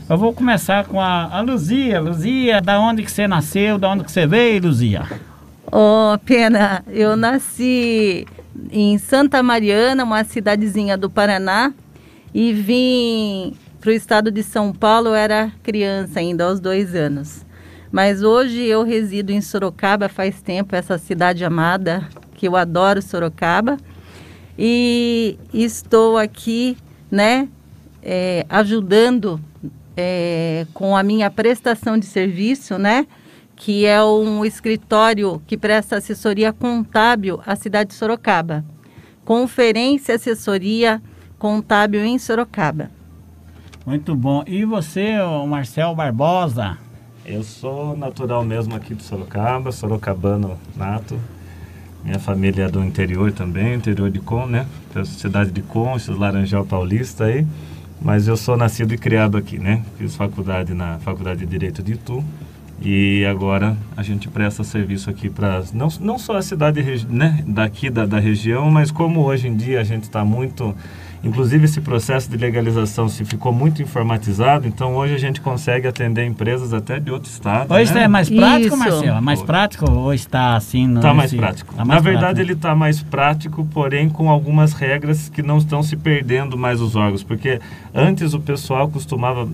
Eu vou começar com a Luzia. Luzia, da onde que você nasceu, da onde que você veio, Luzia? Pena, eu nasci em Santa Mariana, uma cidadezinha do Paraná, e vim para o estado de São Paulo, eu era criança ainda, aos 2 anos. Mas hoje eu resido em Sorocaba faz tempo, essa cidade amada, que eu adoro Sorocaba. E estou aqui, né, ajudando com a minha prestação de serviço, né, que é um escritório que presta assessoria contábil à cidade de Sorocaba. Conferência Assessoria Contábil em Sorocaba. Muito bom. E você, Marcel Barbosa? Eu sou natural mesmo aqui de Sorocaba, sorocabano nato. Minha família é do interior também, interior de Com, né? Cidade de Com, Laranjal Paulista aí. Mas eu sou nascido e criado aqui, né? Fiz faculdade na Faculdade de Direito de Itu. E agora a gente presta serviço aqui para não só a cidade, né, daqui da região, mas como hoje em dia a gente está muito... Inclusive esse processo de legalização se ficou muito informatizado, então hoje a gente consegue atender empresas até de outro estado. Hoje né? é mais prático, Isso. Marcelo? É mais prático ou está assim? Está mais prático. Na verdade ele está mais prático, porém com algumas regras que não estão se perdendo mais os órgãos, porque antes o pessoal costumava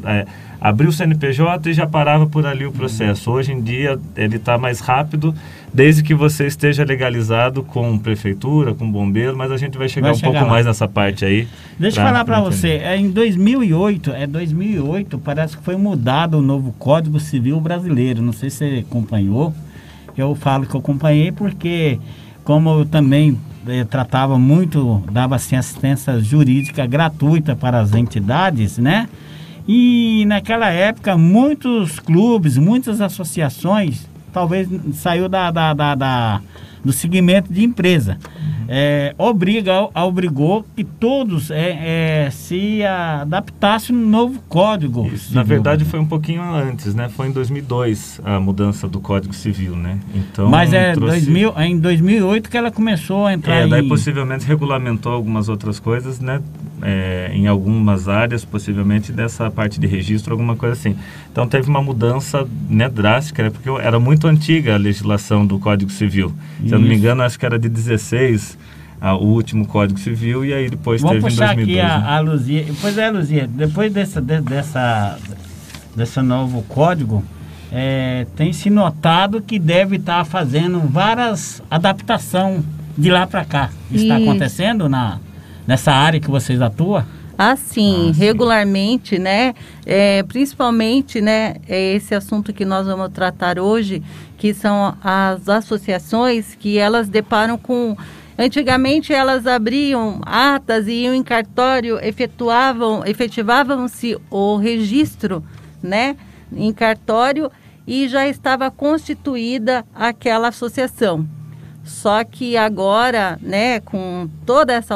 abrir o CNPJ e já parava por ali o processo. Hoje em dia ele está mais rápido, desde que você esteja legalizado com prefeitura, com bombeiro, mas a gente vai chegar pouco lá mais nessa parte aí. Deixa eu falar para você, em 2008, parece que foi mudado o novo Código Civil Brasileiro, não sei se você acompanhou, eu falo que eu acompanhei porque, como eu também tratava muito, dava assim, assistência jurídica gratuita para as entidades, né? E naquela época, muitos clubes, muitas associações, talvez saiu do segmento de empresa. Obrigou que todos se adaptassem no novo Código Civil. Na verdade foi um pouquinho antes, né? Foi em 2002 a mudança do Código Civil, né? Então, mas em 2008 que ela começou a entrar daí possivelmente regulamentou algumas outras coisas, né? Em algumas áreas, possivelmente dessa parte de registro, alguma coisa assim. Então teve uma mudança, né, drástica, né? Porque era muito antiga a legislação do Código Civil. Se eu não me engano, acho que era de 16 o último Código Civil, e aí depois teve em 2012. Vamos puxar aqui né? a Luzia. Pois é, Luzia, depois desse novo código, tem se notado que deve estar fazendo várias adaptações de lá para cá. Está acontecendo nessa área que vocês atuam? Sim, regularmente, né? Principalmente, né? Esse assunto que nós vamos tratar hoje, que são as associações que elas deparam com... Antigamente elas abriam atas e iam em cartório, efetivavam-se o registro, né? Em cartório e já estava constituída aquela associação. Só que agora, né, com toda essa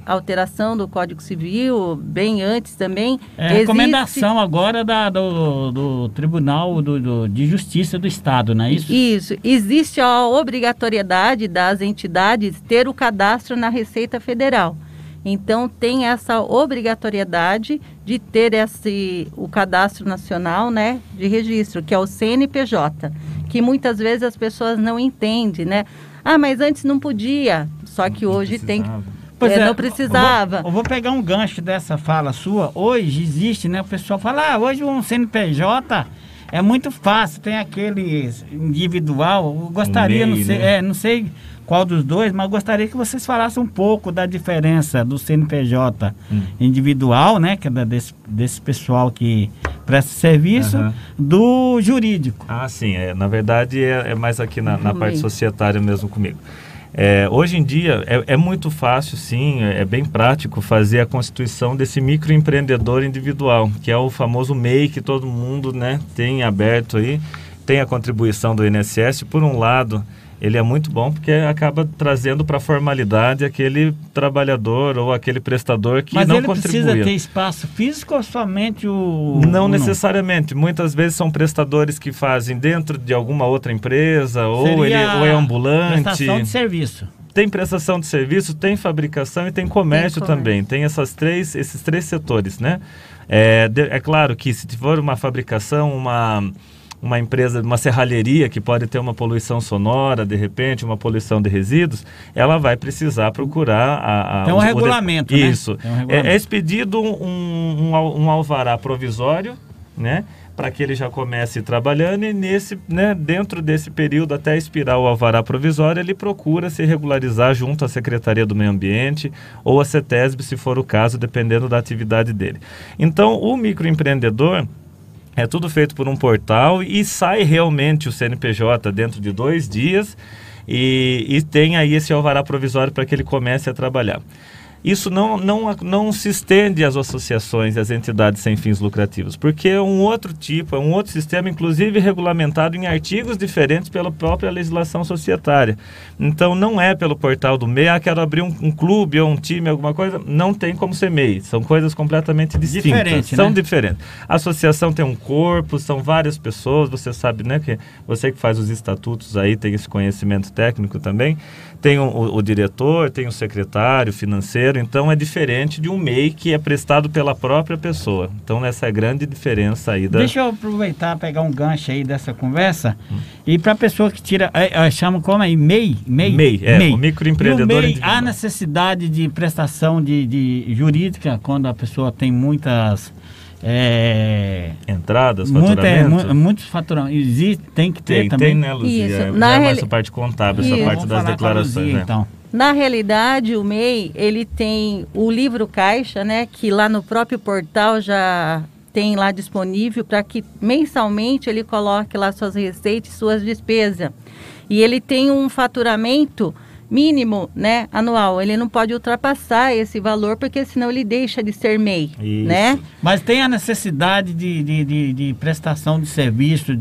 alteração do Código Civil, bem antes também... recomendação agora do Tribunal de Justiça do Estado, não é isso? Isso. Existe a obrigatoriedade das entidades ter o cadastro na Receita Federal. Então, tem essa obrigatoriedade de ter o cadastro nacional, né, de registro, que é o CNPJ, que muitas vezes as pessoas não entendem, né? Mas antes não podia, só que hoje tem... não precisava. Eu vou pegar um gancho dessa fala sua. Hoje existe, né? O pessoal fala, hoje um CNPJ é muito fácil, tem aquele individual. Eu gostaria, não sei qual dos dois, mas gostaria que vocês falassem um pouco da diferença do CNPJ individual, né? Que é desse pessoal que presta serviço, do jurídico. Sim, na verdade é mais aqui na parte societária mesmo comigo. Hoje em dia é muito fácil, sim, é bem prático fazer a constituição desse microempreendedor individual, que é o famoso MEI que todo mundo, né, tem aberto aí, tem a contribuição do INSS. Por um lado, ele é muito bom porque acaba trazendo para a formalidade aquele trabalhador ou aquele prestador que não contribuía. Mas ele precisa ter espaço físico ou somente Não necessariamente. Muitas vezes são prestadores que fazem dentro de alguma outra empresa ou é ambulante. Prestação de serviço. tem prestação de serviço, tem fabricação e tem comércio também. Tem esses três setores, né? É claro que se for uma fabricação, uma empresa, uma serralheria que pode ter uma poluição sonora, de repente, uma poluição de resíduos, ela vai precisar procurar... Tem um regulamento, né? Isso. É expedido um alvará provisório, né? Para que ele já comece trabalhando e dentro desse período, até expirar o alvará provisório, ele procura se regularizar junto à Secretaria do Meio Ambiente ou à CETESB, se for o caso, dependendo da atividade dele. Então, o microempreendedor... É tudo feito por um portal e sai realmente o CNPJ dentro de 2 dias e tem aí esse alvará provisório para que ele comece a trabalhar. Isso não se estende às associações e às entidades sem fins lucrativos, porque é um outro tipo, é um outro sistema, inclusive regulamentado em artigos diferentes pela própria legislação societária. Então, não é pelo portal do MEI, quero abrir um clube ou um time, alguma coisa, não tem como ser MEI. São coisas completamente distintas. São diferentes. A associação tem um corpo, são várias pessoas, você sabe, né, que você que faz os estatutos aí tem esse conhecimento técnico também. Tem o diretor, tem o secretário financeiro, então é diferente de um MEI que é prestado pela própria pessoa. Então essa é a grande diferença aí. Deixa eu aproveitar, pegar um gancho aí dessa conversa e para a pessoa que tira, chama como aí, MEI? MEI, o microempreendedor individual. Há necessidade de prestação de jurídica quando a pessoa tem muitas... entradas, faturamento? Muitos faturamentos. Existe, tem que ter também. Tem, né, Luzia? Essa parte contábil, essa parte das declarações. Luzia, então. Na realidade, o MEI, ele tem o livro caixa, né, que lá no próprio portal já tem lá disponível para que mensalmente ele coloque lá suas receitas e suas despesas. E ele tem um faturamento mínimo, né, anual. Ele não pode ultrapassar esse valor, porque senão ele deixa de ser MEI, né? Mas tem a necessidade de prestação de serviço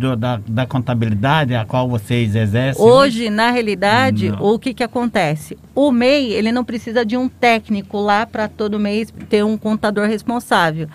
da contabilidade a qual vocês exercem? Hoje, na realidade, o que acontece? O MEI, ele não precisa de um técnico lá para todo mês ter um contador responsável.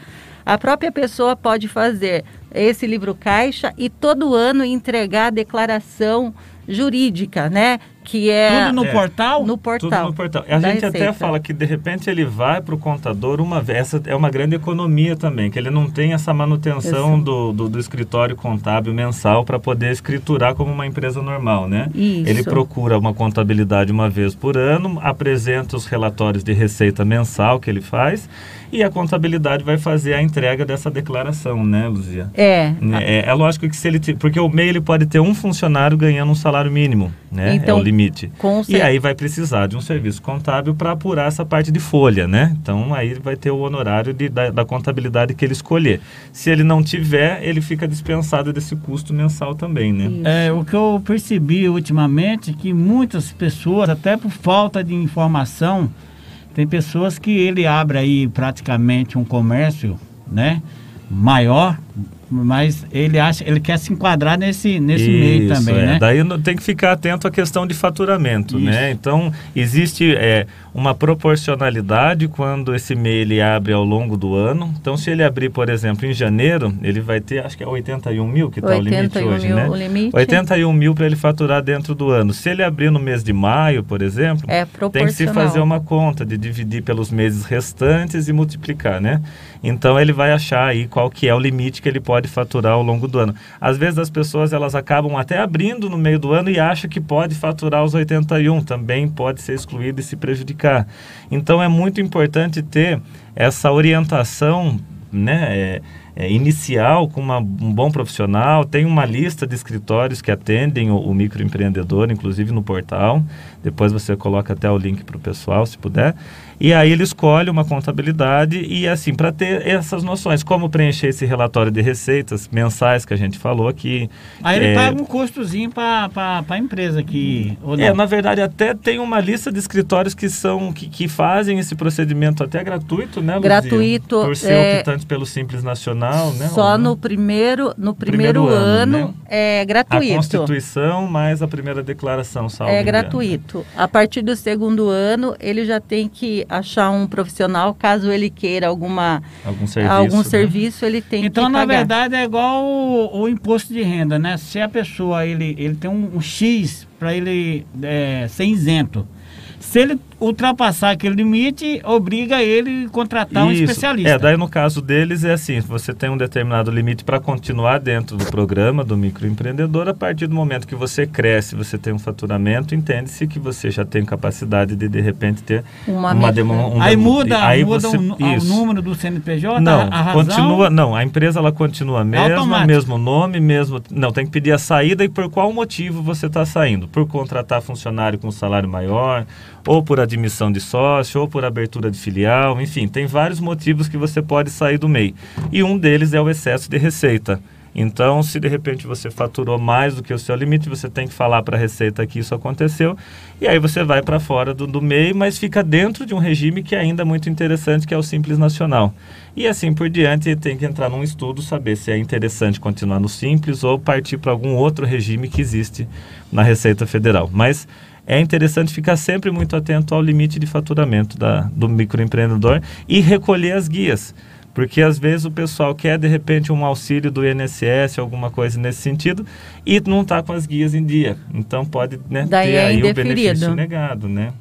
A própria pessoa pode fazer esse livro caixa e todo ano entregar a declaração jurídica, né? Que é... Tudo no portal? No portal. Tudo no portal. A gente até fala que, de repente, ele vai para o contador uma vez. Essa é uma grande economia também, que ele não tem essa manutenção do escritório contábil mensal para poder escriturar como uma empresa normal, né? Isso. Ele procura uma contabilidade uma vez por ano, apresenta os relatórios de receita mensal que ele faz e a contabilidade vai fazer a entrega dessa declaração, né, Luzia? É lógico que se ele... Porque o MEI ele pode ter um funcionário ganhando um salário mínimo, né? Então, é o limite. E aí vai precisar de um serviço contábil para apurar essa parte de folha, né? Então aí vai ter o honorário da contabilidade que ele escolher. Se ele não tiver, ele fica dispensado desse custo mensal também, né? O que eu percebi ultimamente é que muitas pessoas, até por falta de informação, tem pessoas que ele abre aí praticamente um comércio, né, maior, mas ele quer se enquadrar nesse meio também, né? Daí tem que ficar atento à questão de faturamento, né? Então, existe uma proporcionalidade quando esse MEI ele abre ao longo do ano. Então, se ele abrir, por exemplo, em janeiro, ele vai ter, acho que é 81 mil que está o limite hoje, né? 81 mil para ele faturar dentro do ano. Se ele abrir no mês de maio, por exemplo, tem que se fazer uma conta de dividir pelos meses restantes e multiplicar, né? Então, ele vai achar aí qual que é o limite que ele pode faturar ao longo do ano. Às vezes as pessoas elas acabam até abrindo no meio do ano e acham que pode faturar os 81, também pode ser excluído e se prejudicar. Então é muito importante ter essa orientação, né, inicial com um bom profissional. Tem uma lista de escritórios que atendem o microempreendedor, inclusive no portal. Depois você coloca até o link para o pessoal, se puder. E aí ele escolhe uma contabilidade e assim, para ter essas noções, como preencher esse relatório de receitas mensais que a gente falou aqui. Aí ele paga um custozinho para a empresa aqui, ou não? Na verdade até tem uma lista de escritórios que fazem esse procedimento até gratuito, né, Luzia? Gratuito. Por ser optante pelo Simples Nacional, né? Só no primeiro ano, né? É gratuito. A Constituição mais a primeira declaração, salvo engano. Gratuito. A partir do segundo ano, ele já tem que achar um profissional, caso ele queira algum serviço, ele tem então, que pagar. Então, na verdade, é igual o imposto de renda, né? Se a pessoa, ele tem um X para ele ser isento. Se ele ultrapassar aquele limite, obriga ele a contratar um especialista. Daí no caso deles é assim, você tem um determinado limite para continuar dentro do programa do microempreendedor. A partir do momento que você cresce, você tem um faturamento, entende-se que você já tem capacidade de repente ter aí muda o número do CNPJ, não, a razão? Continua, não, a empresa ela continua a mesma, mesmo nome, mesmo, não, tem que pedir a saída e por qual motivo você está saindo, por contratar funcionário com salário maior, ou por admissão de sócio, ou por abertura de filial, enfim, tem vários motivos que você pode sair do MEI. E um deles é o excesso de receita. Então, se de repente você faturou mais do que o seu limite, você tem que falar para a Receita que isso aconteceu, e aí você vai para fora do MEI, mas fica dentro de um regime que é ainda muito interessante, que é o Simples Nacional. E assim por diante, tem que entrar num estudo, saber se é interessante continuar no Simples ou partir para algum outro regime que existe na Receita Federal. Mas é interessante ficar sempre muito atento ao limite de faturamento do microempreendedor e recolher as guias. Porque às vezes o pessoal quer de repente um auxílio do INSS, alguma coisa nesse sentido, e não está com as guias em dia. Então pode, né, ter aí o benefício negado, né?